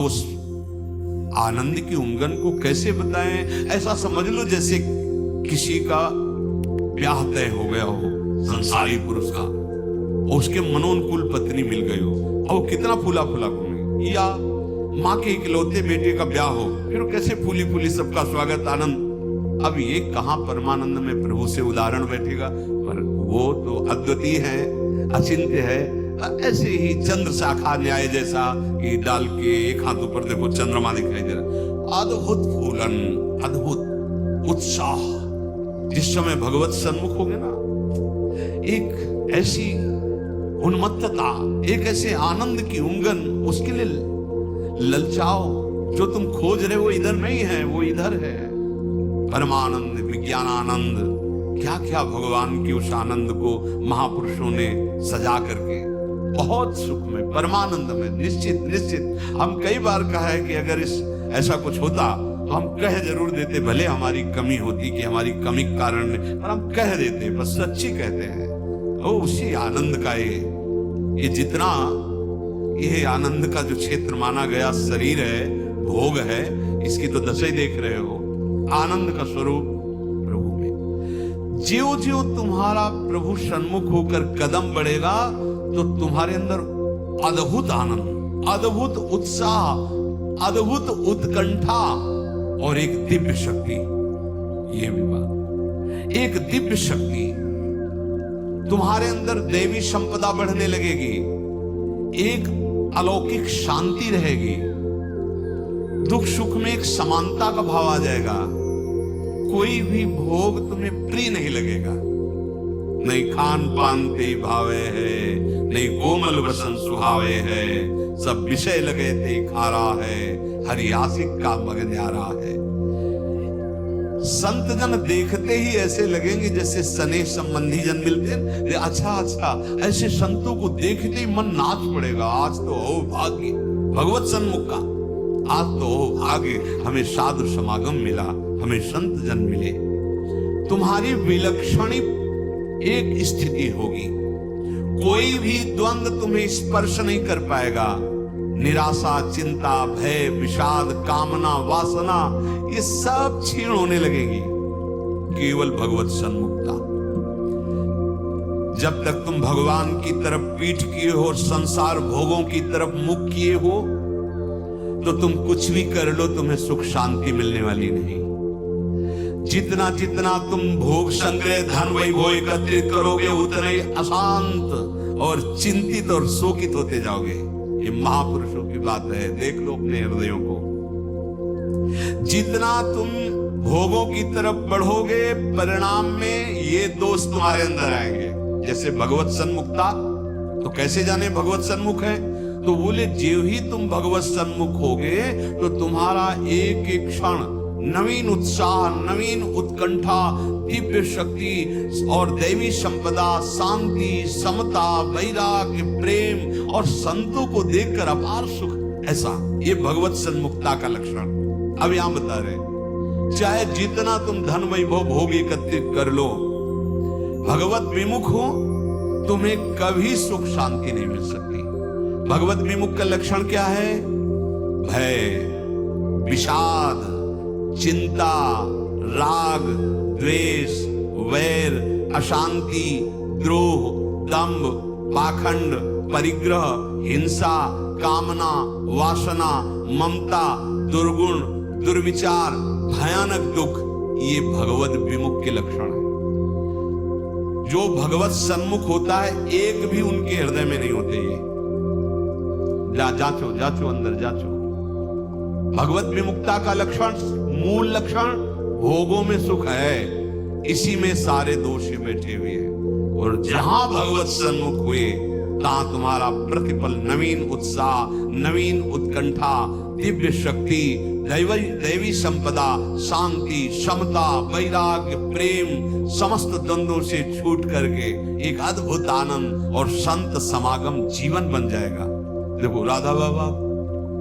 उस आनंद की उमंगन को कैसे बताएं? ऐसा समझ लो जैसे किसी का ब्याह तय हो गया हो संसारी पुरुष का, उसके मनोनुकूल पत्नी मिल गई हो और वो कितना फूला फूला घूमे, या माँ के इकलौते बेटे का ब्याह हो, फिर कैसे फूली फूली सबका स्वागत आनंद। अब ये कहाँ परमानंद में प्रभु से उदाहरण बैठेगा? पर वो तो अद्वितीय है, अचिंत्य है। ऐसे ही चंद्र शाखा न्याय जैसा कि डाल के एक हाथ ऊपर देखो चंद्रमा दिखाई दे रहा, अद्भुत फूलन, अद्भुत उत्साह। जिस समय भगवत सन्मुख हो गए ना, एक ऐसी उन्मत्तता, एक ऐसे आनंद की उमंगन, उसके लिए ललचाओ। जो तुम खोज रहे हो इधर नहीं है, वो इधर है। परमानंद, विज्ञानानंद, क्या क्या भगवान की उस आनंद को महापुरुषों ने सजा करके बहुत सुख में, परमानंद में, निश्चित निश्चित। हम कई बार कहा है कि अगर ऐसा कुछ होता हम कह जरूर देते, भले हमारी कमी होती कि हमारी कमी के कारण, पर हम कह देते, बस सच्ची कहते हैं। ओ उसी आनंद का ये जितना ये आनंद का जो क्षेत्र माना गया शरीर है, भोग है, इसकी तो दशा देख रहे हो। आनंद का स्वरूप प्रभु में। ज्यों ज्यों तुम्हारा प्रभु सन्मुख होकर कदम बढ़ेगा तो तुम्हारे अंदर अद्भुत आनंद, अद्भुत उत्साह, अद्भुत उत्कंठा और एक दिव्य शक्ति। ये भी बात, एक दिव्य शक्ति तुम्हारे अंदर, दैवी संपदा बढ़ने लगेगी, एक अलौकिक शांति रहेगी, दुख सुख में एक समानता का भाव आ जाएगा। कोई भी भोग तुम्हें प्रिय नहीं लगेगा, नहीं खान पान ते भावे है, नहीं कोमल वसन सुहावे है, सब विषय लगे ते खारा है, हरि आशिक का मग न्यारा है। संत जन देखते ही ऐसे लगेंगे जैसे स्नेह संबंधी जन मिलते हैं। अच्छा अच्छा, ऐसे संतों को देखते ही मन नाच पड़ेगा। आज तो हो भाग्य भगवत सन्मुख का, आज तो हो भाग्य, हमें साधु समागम मिला, हमें संत जन मिले। तुम्हारी विलक्षण एक स्थिति होगी, कोई भी द्वंद्व तुम्हें स्पर्श नहीं कर पाएगा। निराशा, चिंता, भय, विषाद, कामना, वासना, ये सब क्षीण होने लगेगी केवल भगवत सन्मुखता। जब तक तुम भगवान की तरफ पीठ किए हो, संसार भोगों की तरफ मुख किए हो, तो तुम कुछ भी कर लो, तुम्हें सुख शांति मिलने वाली नहीं। जितना जितना तुम भोग संग्रह, धन वैभव एकत्रित करोगे, उतना ही अशांत और चिंतित और शोकित होते जाओगे। ये महापुरुषों की बात है, देख लो अपने हृदयों को। जितना तुम भोगों की तरफ बढ़ोगे, परिणाम में ये दोष तुम्हारे अंदर आएंगे। जैसे भगवत सन्मुखता, तो कैसे जाने भगवत सन्मुख है? तो बोले ज्यों ही तुम भगवत सन्मुख होगे तो तुम्हारा एक एक क्षण नवीन उत्साह, नवीन उत्कंठा, दिव्य शक्ति और दैवी संपदा, शांति, समता, वैराग्य, प्रेम और संतों को देखकर अपार सुख। ऐसा ये भगवत सन्मुखता का लक्षण। अब यहां बता रहे, चाहे जितना तुम धन वैभव भोग एकत्रित कर लो, भगवत विमुख हो, तुम्हें कभी सुख शांति नहीं मिल सकती। भगवत विमुख का लक्षण क्या है? भय, विषाद, चिंता, राग, द्वेष, वैर, अशांति, द्रोह, दंभ, पाखंड, परिग्रह, हिंसा, कामना, वासना, ममता, दुर्गुण, दुर्विचार, भयानक दुख, ये भगवत विमुख के लक्षण है। जो भगवत सन्मुख होता है, एक भी उनके हृदय में नहीं होते। ये जांचो जांचो, अंदर जांचो। भगवत विमुक्ता का लक्षण, मूल लक्षण, भोगों में सुख है, इसी में सारे दोष बैठे हुए हैं। और जहां भगवत सन्मुख हुए, तहां तुम्हारा प्रतिपल नवीन उत्साह, नवीन उत्कंठा, दिव्य शक्ति, दैवी संपदा, शांति, समता, वैराग्य, प्रेम, समस्त द्वंद्वों से छूट करके एक अद्भुत आनंद और संत समागम जीवन बन जाएगा। देखो राधा बाबा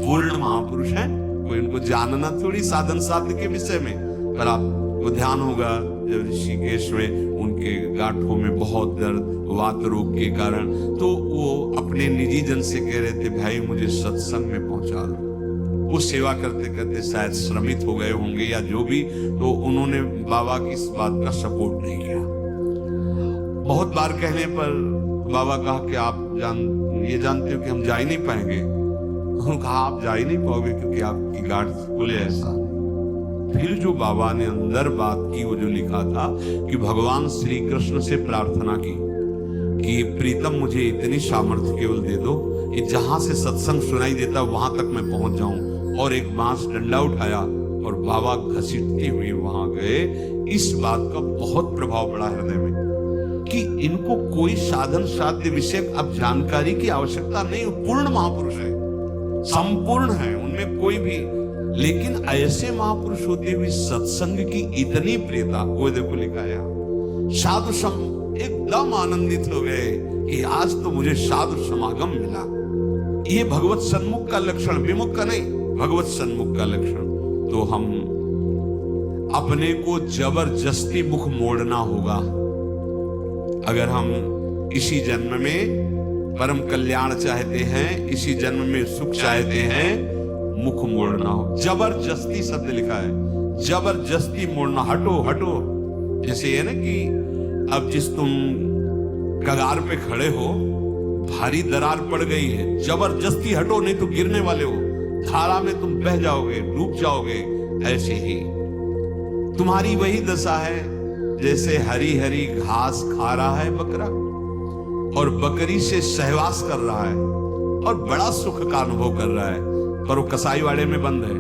पूर्ण महापुरुष हैं, कोई उनको जानना थोड़ी साधन साध्य के विषय में, पर आपको ध्यान होगा जब ऋषिकेश में उनके गांठों में बहुत दर्द, वात रोग के कारण, तो वो अपने निजी जन से कह रहे थे, भाई मुझे सत्संग में पहुंचा दो। वो सेवा करते करते शायद श्रमित हो गए होंगे या जो भी, तो उन्होंने बाबा की इस बात का सपोर्ट नहीं किया। बहुत बार कहने पर बाबा कहा कि आप ये जानते हो कि हम जा ही नहीं पाएंगे। उन्होंने कहा आप जा ही नहीं पाओगे क्योंकि आपकी गांठ खुले ऐसा। फिर जो बाबा ने अंदर बात की, वो जो लिखा था कि भगवान श्री कृष्ण से प्रार्थना की कि प्रीतम मुझे इतनी सामर्थ्य केवल दे दो कि जहां से सत्संग सुनाई देता वहां तक मैं पहुंच जाऊं, और एक बांस डंडा उठाया और बाबा घसीटते हुए वहां गए। इस बात का बहुत प्रभाव पड़ा हृदय में कि इनको कोई साधन साध्य विषय अब जानकारी की आवश्यकता नहीं, पूर्ण महापुरुष है, संपूर्ण है, उनमें कोई भी। लेकिन ऐसे महापुरुष होते हुए सत्संग की इतनी प्रियता, वो देखो लिखा है साधु सम, एकदम आनंदित हो गए कि आज तो मुझे साधु समागम मिला। ये भगवत सन्मुख का लक्षण, विमुख का नहीं, भगवत सन्मुख का लक्षण। तो हम अपने को जबरदस्ती मुख मोड़ना होगा। अगर हम इसी जन्म में परम कल्याण चाहते हैं, इसी जन्म में सुख चाहते हैं, मुख मोड़ना हो। जबरदस्ती शब्द लिखा है, जबरदस्ती मोड़ना, हटो हटो। जैसे है ना कि अब जिस तुम कगार पे खड़े हो, भारी दरार पड़ गई है, जबरदस्ती हटो नहीं तो गिरने वाले हो, धारा में तुम बह जाओगे, डूब जाओगे। ऐसे ही तुम्हारी वही दशा है जैसे हरी हरी घास खा रहा है बकरा और बकरी से सहवास कर रहा है और बड़ा सुख का अनुभव कर रहा है, पर वो कसाईवाड़े में बंद है।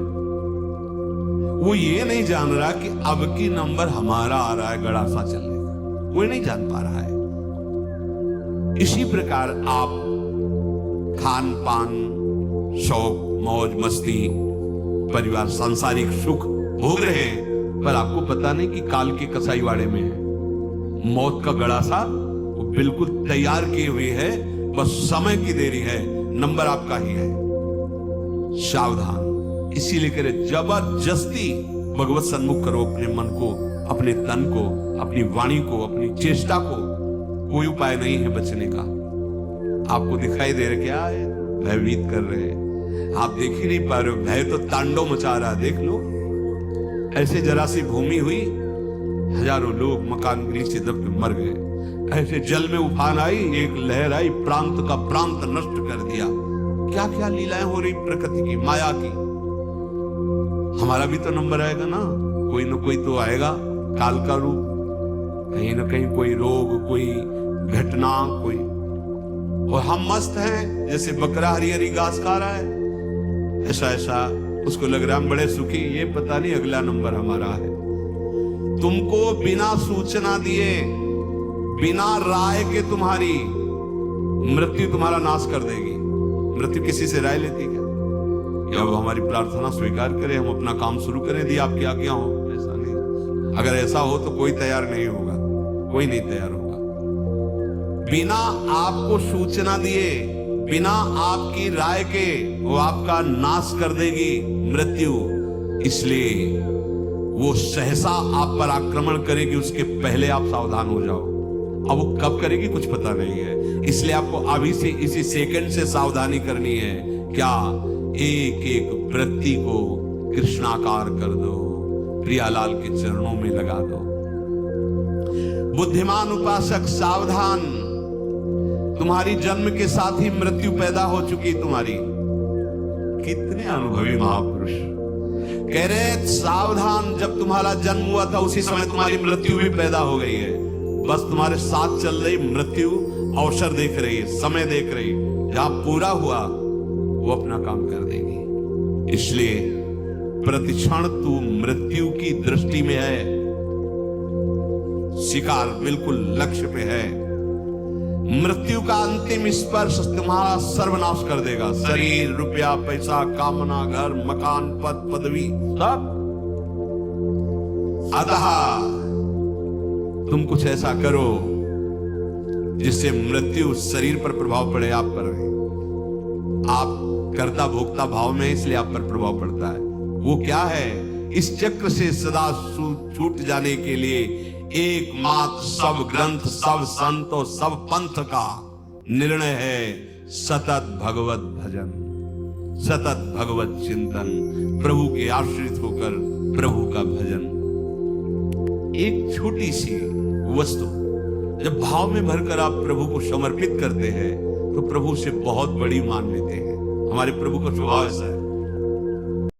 वो ये नहीं जान रहा कि अब की नंबर हमारा आ रहा है, गड़ासा चलेगा, वो नहीं जान पा रहा है। इसी प्रकार आप खान पान, शौक, मौज मस्ती, परिवार, सांसारिक सुख भोग रहे हैं, पर आपको पता नहीं कि काल के कसाईवाड़े में है। मौत का गड़ासा वो बिल्कुल तैयार किए हुए है, बस समय की देरी है, नंबर आपका ही है। सावधान। इसीलिए करे जबरदस्ती भगवत सन्मुख करो अपने मन को, अपने तन को, अपनी वाणी को, अपनी चेष्टा को। कोई उपाय नहीं है बचने का। आपको दिखाई दे रहा क्या है, भयभीत कर रहे हैं, आप देख ही नहीं पा रहे हो, भय तो तांडव मचा रहा है। देख लो, ऐसे जरा सी भूमि हुई, हजारों लोग मकान के नीचे दब के मर गए। ऐसे जल में उफान आई, एक लहर आई, प्रांत का प्रांत नष्ट कर दिया। क्या क्या लीलाएं हो रही प्रकृति की, माया की। हमारा भी तो नंबर आएगा ना, कोई ना कोई तो आएगा, काल का रूप, कहीं ना कहीं कोई रोग, कोई घटना, कोई। और हम मस्त हैं जैसे बकरा हरी हरी घास खा रहा है, ऐसा ऐसा उसको लग रहा है बड़े सुखी, ये पता नहीं अगला नंबर हमारा है। तुमको बिना सूचना दिए, बिना राय के तुम्हारी मृत्यु तुम्हारा नाश कर देगी। मृत्यु किसी से राय लेती क्या? क्या वो हमारी प्रार्थना स्वीकार करे, हम अपना काम शुरू करें, दी आपकी आज्ञा हो? ऐसा नहीं। अगर ऐसा हो तो कोई तैयार नहीं होगा, कोई नहीं तैयार होगा। बिना आपको सूचना दिए, बिना आपकी राय के वो आपका नाश कर देगी मृत्यु। इसलिए वो सहसा आप पर आक्रमण करेगी, उसके पहले आप सावधान हो जाओ। अब वो कब करेगी कुछ पता नहीं है, इसलिए आपको अभी से, इसी सेकंड से सावधानी करनी है। क्या? एक एक वृत्ति को कृष्णाकार कर दो, प्रियालाल के चरणों में लगा दो। बुद्धिमान उपासक सावधान, तुम्हारी जन्म के साथ ही मृत्यु पैदा हो चुकी तुम्हारी। कितने अनुभवी महापुरुष कह रहे सावधान, जब तुम्हारा जन्म हुआ था उसी समय तुम्हारी मृत्यु भी पैदा हो गई है। बस तुम्हारे साथ चल रही मृत्यु अवसर देख रही है, समय देख रही है, जहां पूरा हुआ वो अपना काम कर देगी। इसलिए प्रतिक्षण तू मृत्यु की दृष्टि में है, शिकार बिल्कुल लक्ष्य पे है। मृत्यु का अंतिम स्पर्श तुम्हारा सर्वनाश कर देगा। शरीर, रुपया, पैसा, कामना, घर, मकान, पद, पदवी, सब। अतः तुम कुछ ऐसा करो जिससे मृत्यु शरीर पर प्रभाव पड़े, आप पर नहीं। आप कर्ता भोक्ता भाव में, इसलिए आप पर प्रभाव पड़ता है। वो क्या है? इस चक्र से सदा छूट जाने के लिए एकमात्र सब ग्रंथ, सब संत और सब पंथ का निर्णय है सतत भगवत भजन। सतत भगवत चिंतन, प्रभु के आश्रित होकर प्रभु का भजन। एक छोटी सी वस्तु जब भाव में भरकर आप प्रभु को समर्पित करते हैं तो प्रभु से बहुत बड़ी मान लेते हैं। हमारे प्रभु का स्वभाव ऐसा है,